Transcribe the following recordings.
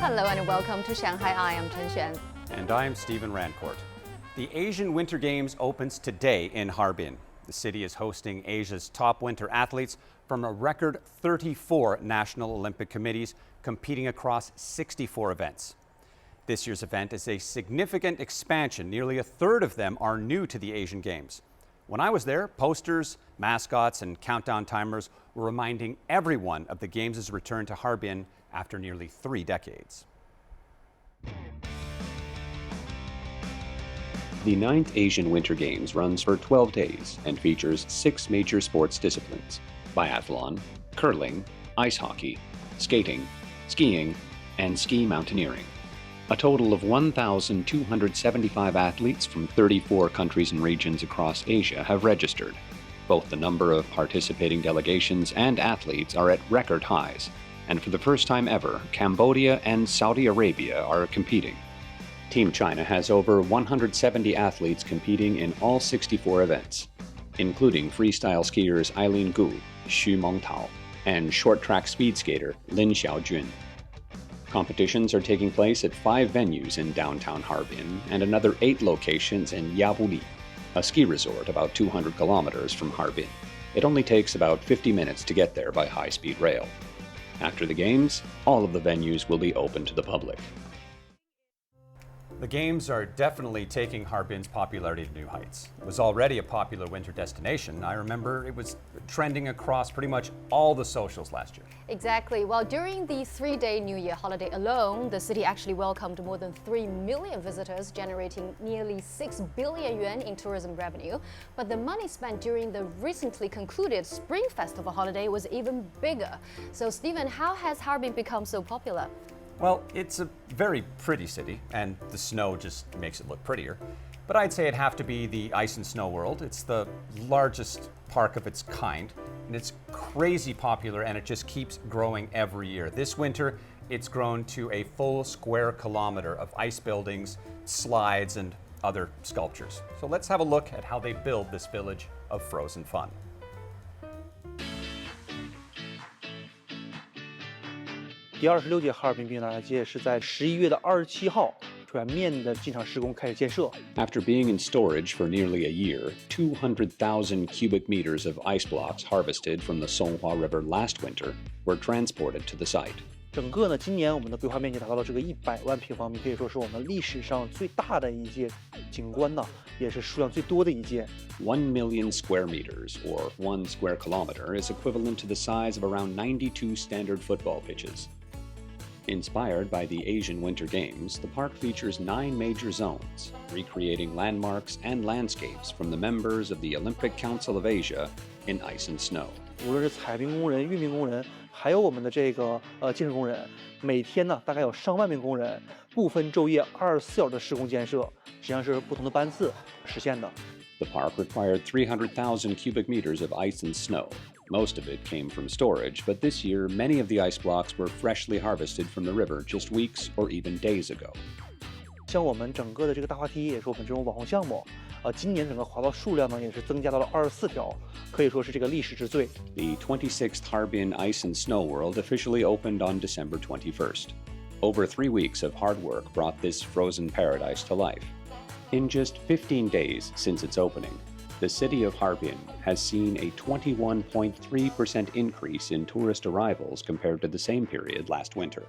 Hello and welcome to Shanghai. I am Chen Xuan. And I am Stephen Rancourt. The Asian Winter Games opens today in Harbin. The city is hosting Asia's top winter athletes from a record 34 national Olympic committees competing across 64 events. This year's event is a significant expansion. Nearly a third of them are new to the Asian Games. When I was there, posters, mascots, and countdown timers were reminding everyone of the Games' return to Harbin after nearly 3 decades. The 9th Asian Winter Games runs for 12 days and features 6 major sports disciplines: biathlon, curling, ice hockey, skating, skiing, and ski mountaineering. A total of 1,275 athletes from 34 countries and regions across Asia have registered. Both the number of participating delegations and athletes are at record highs, and for the first time ever, Cambodia and Saudi Arabia are competing. Team China has over 170 athletes competing in all 64 events, including freestyle skiers Eileen Gu, Xu Mengtao, and short track speed skater Lin Xiaojun. Competitions are taking place at 5 venues in downtown Harbin and another 8 locations in Yabuli, a ski resort about 200 kilometers from Harbin. It only takes about 50 minutes to get there by high-speed rail. After the Games, all of the venues will be open to the public. The Games are definitely taking Harbin's popularity to new heights. It was already a popular winter destination. I remember it was trending across pretty much all the socials last year. Exactly. Well, during the 3-day New Year holiday alone, the city actually welcomed more than 3 million visitors, generating nearly 6 billion yuan in tourism revenue. But the money spent during the recently concluded Spring Festival holiday was even bigger. So, Stephen, how has Harbin become so popular? Well, it's a very pretty city, and the snow just makes it look prettier. But I'd say it'd have to be the Ice and Snow World. It's the largest park of its kind, and it's crazy popular, and it just keeps growing every year. This winter, it's grown to a full square kilometer of ice buildings, slides, and other sculptures. So let's have a look at how they build this village of frozen fun.第26届哈尔滨冰雪大赛是在11月27号全面的进场施工开始建设。 After being in storage for nearly a year, 200,000 cubic meters of ice blocks harvested from the Songhua River last winter were transported to the site. 整个呢，今年我们的规划面积达到了这个100万平方米，可以说是我们历史上最大的一届景观呢，也是数量最多的一届。1 million square meters, or 1 square kilometer, is equivalent to the size of around 92 standard football pitches. Inspired by the Asian Winter Games, the park features 9 major zones, recreating landmarks and landscapes from the members of the Olympic Council of Asia in ice and snow. 无论是采冰工人、运冰工人，还有我们的这个建设工人，每天呢大概有上万名工人，不分昼夜24小时的施工建设，实际上是不同的班次实现的。 The park required 300,000 cubic meters of ice and snow. Most of it came from storage, but this year many of the ice blocks were freshly harvested from the river just weeks or even days ago. 像我们整个的这个大滑梯也是我们这种网红项目，今年整个滑道数量呢也是增加到了24条，可以说是这个历史之最。 The 26th Harbin Ice and Snow World officially opened on December 21st. Over 3 weeks of hard work brought this frozen paradise to life. In just 15 days since its opening, the city of Harbin has seen a 21.3% increase in tourist arrivals compared to the same period last winter.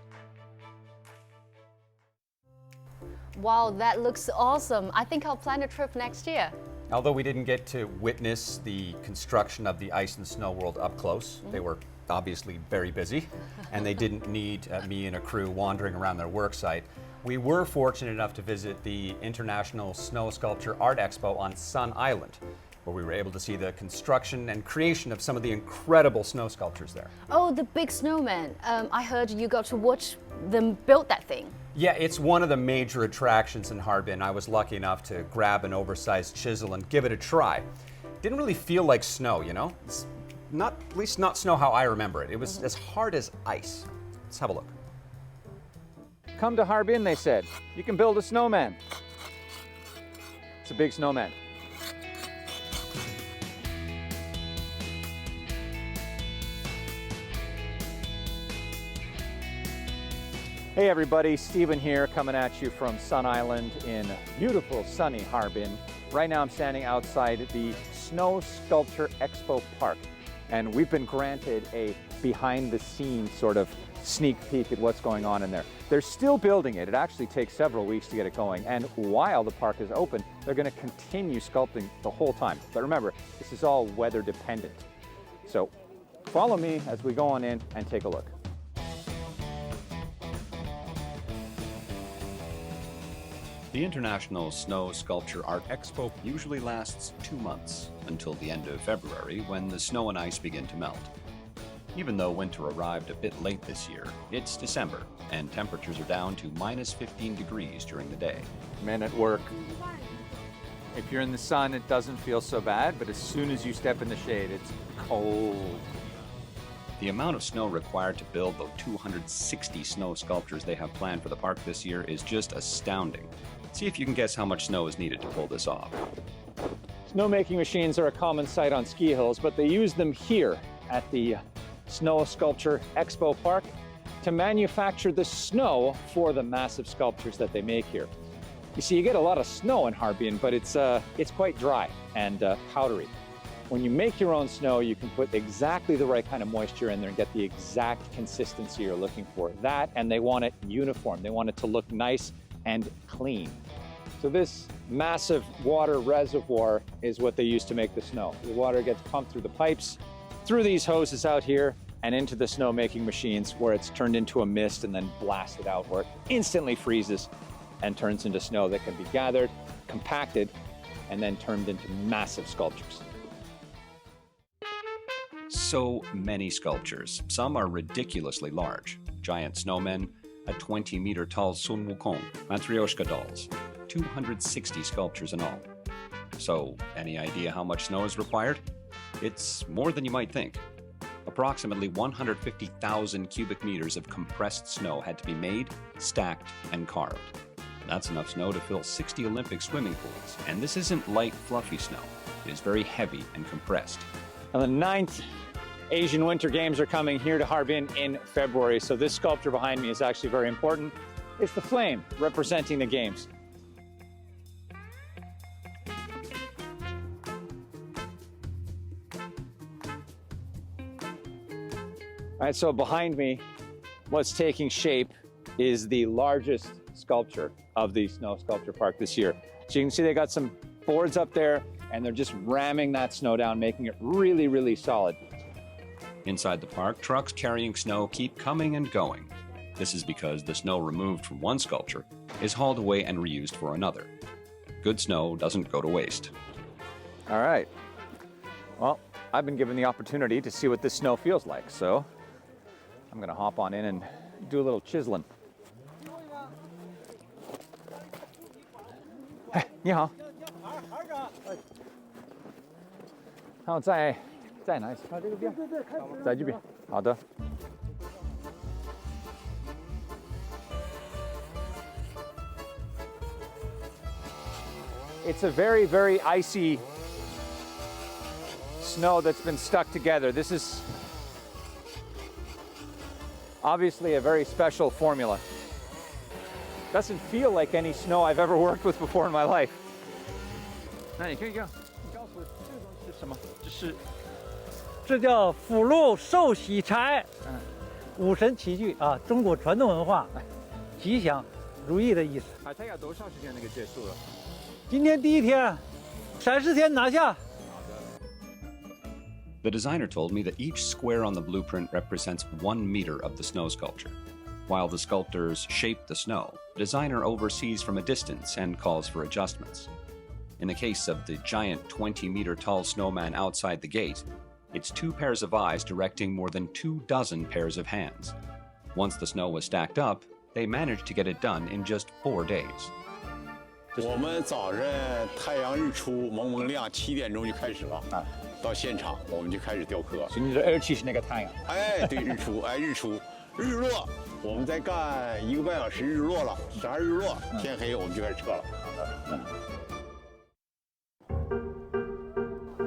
Wow, that looks awesome. I think I'll plan a trip next year. Although we didn't get to witness the construction of the Ice and Snow World up close, they were obviously very busy, and they didn't need me and a crew wandering around their work site. We were fortunate enough to visit the International Snow Sculpture Art Expo on Sun Island, where we were able to see the construction and creation of some of the incredible snow sculptures there. Oh, the big snowman. I heard you got to watch them build that thing. Yeah, it's one of the major attractions in Harbin. I was lucky enough to grab an oversized chisel and give it a try. Didn't really feel like snow, you know? It's not, at least not snow how I remember it. It was as hard as ice. Let's have a look. Come to Harbin, they said. You can build a snowman. It's a big snowman. Hey everybody, Steven here coming at you from Sun Island in beautiful sunny Harbin. Right now I'm standing outside the Snow Sculpture Expo Park, and we've been granted a behind the scenes sort of sneak peek at what's going on in there. They're still building it. It actually takes several weeks to get it going, and while the park is open, they're going to continue sculpting the whole time. But remember, this is all weather dependent. So follow me as we go on in and take a look. The International Snow Sculpture Art Expo usually lasts 2 months, until the end of February when the snow and ice begin to melt. Even though winter arrived a bit late this year, it's December, and temperatures are down to minus 15 degrees during the day. Men at work. If you're in the sun, it doesn't feel so bad, but as soon as you step in the shade, it's cold. The amount of snow required to build the 260 snow sculptures they have planned for the park this year is just astounding. See if you can guess how much snow is needed to pull this off. Snowmaking machines are a common sight on ski hills, but they use them here at the Snow Sculpture Expo Park to manufacture the snow for the massive sculptures that they make here. You see, you get a lot of snow in Harbin, but it's quite dry and powdery. When you make your own snow, you can put exactly the right kind of moisture in there and get the exact consistency you're looking for. That, and they want it uniform. They want it to look nice and clean. So this massive water reservoir is what they use to make the snow. The water gets pumped through the pipes, through these hoses out here, and into the snowmaking machines where it's turned into a mist and then blasted out where it instantly freezes and turns into snow that can be gathered, compacted, and then turned into massive sculptures. So many sculptures. Some are ridiculously large. Giant snowmen, a 20-meter tall Sun Wukong, Matryoshka dolls, 260 sculptures in all. So, any idea how much snow is required? It's more than you might think. Approximately 150,000 cubic meters of compressed snow had to be made, stacked, and carved. That's enough snow to fill 60 Olympic swimming pools. And this isn't light, fluffy snow. It is very heavy and compressed. Now, the 9th Asian Winter Games are coming here to Harbin in February, so this sculpture behind me is actually very important. It's the flame representing the games. All right, so behind me, what's taking shape is the largest sculpture of the Snow Sculpture Park this year. So you can see they got some boards up there, and they're just ramming that snow down, making it really, really solid. Inside the park, trucks carrying snow keep coming and going. This is because the snow removed from one sculpture is hauled away and reused for another. Good snow doesn't go to waste. All right. Well, I've been given the opportunity to see what this snow feels like, so I'm gonna hop on in and do a little chiseling. Hey, 你好。然后在哪里？啊，这个边。在这边。好的。It's a very, very icy snow that's been stuck together. This is obviously a very special formula. Doesn't feel like any snow I've ever worked with before in my life. 那你可以告诉我这个东西是什么？这叫福禄寿喜财，五神齐聚啊，中国传统文化，吉祥如意的意思。它要多长时间那个结束了？今天第一天，30天拿下。 The designer told me that each square on the blueprint represents 1 meter of the snow sculpture. While the sculptors shape the snow, the designer oversees from a distance and calls for adjustments. In the case of the giant 20-meter tall snowman outside the gate, it's 2 pairs of eyes directing more than 24 pairs of hands. Once the snow was stacked up, they managed to get it done in just 4 days. 我们早晨太阳日出蒙蒙亮，7点钟就开始了啊，到现场我们就开始雕刻。所以你的2期是那个太阳？哎，对，日出，哎，日出，日落，我们再干1个半小时，日落了，12日落，天黑我们就开始撤了。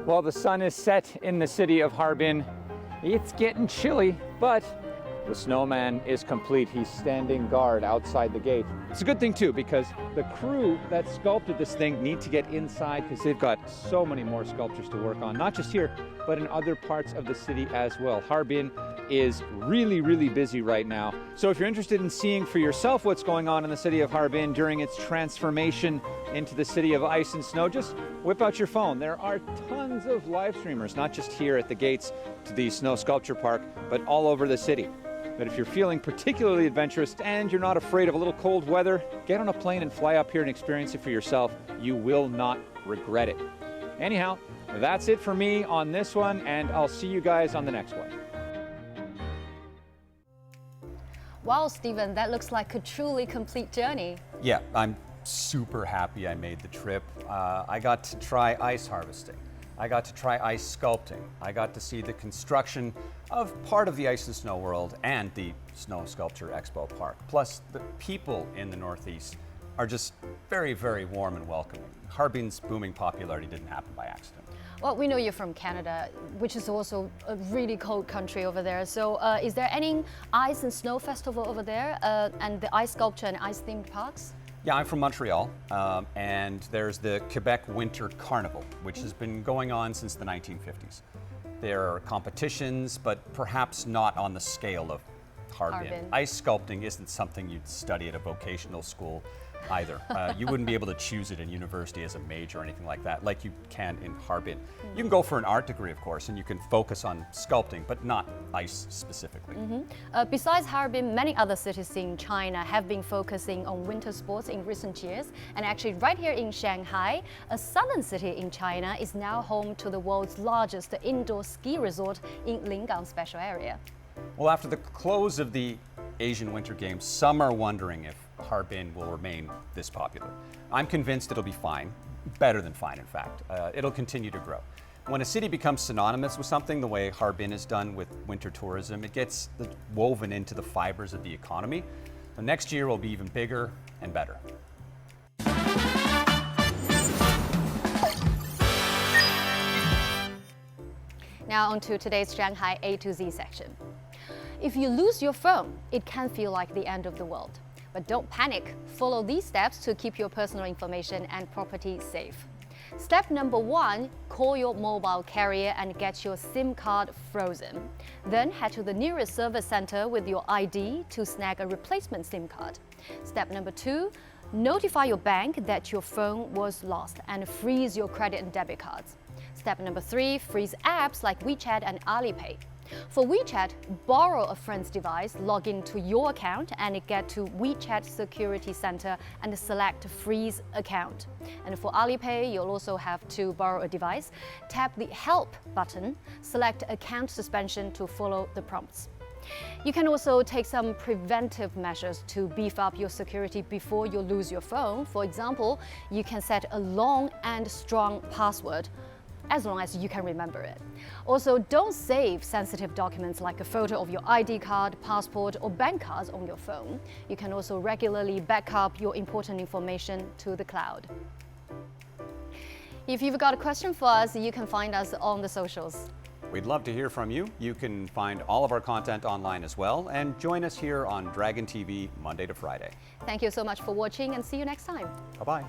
Well, the sun is set in the city of Harbin. It's getting chilly, but The snowman is complete. He's standing guard outside the gate. It's a good thing too, because the crew that sculpted this thing need to get inside because they've got so many more sculptures to work on, not just here, but in other parts of the city as well. Harbin is really, really busy right now. So if you're interested in seeing for yourself what's going on in the city of Harbin during its transformation into the city of ice and snow, just whip out your phone. There are tons of live streamers, not just here at the gates to the snow sculpture park, but all over the city. But if you're feeling particularly adventurous and you're not afraid of a little cold weather, get on a plane and fly up here and experience it for yourself. You will not regret it. Anyhow, that's it for me on this one, and I'll see you guys on the next one. Wow, Stephen, that looks like a truly complete journey. Yeah, I'm super happy I made the trip. I got to try ice harvesting. I got to try ice sculpting. I got to see the construction of part of the ice and snow world and the Snow Sculpture Expo Park. Plus, the people in the Northeast are just very, very warm and welcoming. Harbin's booming popularity didn't happen by accident. Well, we know you're from Canada, which is also a really cold country over there. So is there any ice and snow festival over there and the ice sculpture and ice themed parks? Yeah, I'm from Montreal, and there's the Quebec Winter Carnival, which has been going on since the 1950s. There are competitions, but perhaps not on the scale of Harbin. Ice sculpting isn't something you'd study at a vocational school either. You wouldn't be able to choose it in university as a major or anything like that, like you can in Harbin. You can go for an art degree, of course, and you can focus on sculpting, but not ice specifically. Besides Harbin, many other cities in China have been focusing on winter sports in recent years. And actually, right here in Shanghai, a southern city in China is now home to the world's largest indoor ski resort in Lingang Special Area. Well, after the close of the Asian Winter Games, some are wondering if Harbin will remain this popular. I'm convinced it'll be fine, better than fine, in fact. It'll continue to grow. When a city becomes synonymous with something, the way Harbin is done with winter tourism, it gets woven into the fibers of the economy. The next year will be even bigger and better. Now on to today's Shanghai A to Z section. If you lose your phone, it can feel like the end of the world. But don't panic. Follow these steps to keep your personal information and property safe. Step number 1, call your mobile carrier and get your SIM card frozen. Then head to the nearest service center with your ID to snag a replacement SIM card. Step number 2, notify your bank that your phone was lost and freeze your credit and debit cards. Step number 3, freeze apps like WeChat and Alipay. For WeChat, borrow a friend's device, log into your account, and get to WeChat Security Center and select Freeze Account. And for Alipay, you'll also have to borrow a device, tap the Help button, select Account Suspension to follow the prompts. You can also take some preventive measures to beef up your security before you lose your phone. For example, you can set a long and strong password, as long as you can remember it. Also, don't save sensitive documents like a photo of your ID card, passport, or bank cards on your phone. You can also regularly back up your important information to the cloud. If you've got a question for us, you can find us on the socials. We'd love to hear from you. You can find all of our content online as well, and join us here on Dragon TV Monday to Friday. Thank you so much for watching, and see you next time. Bye-bye.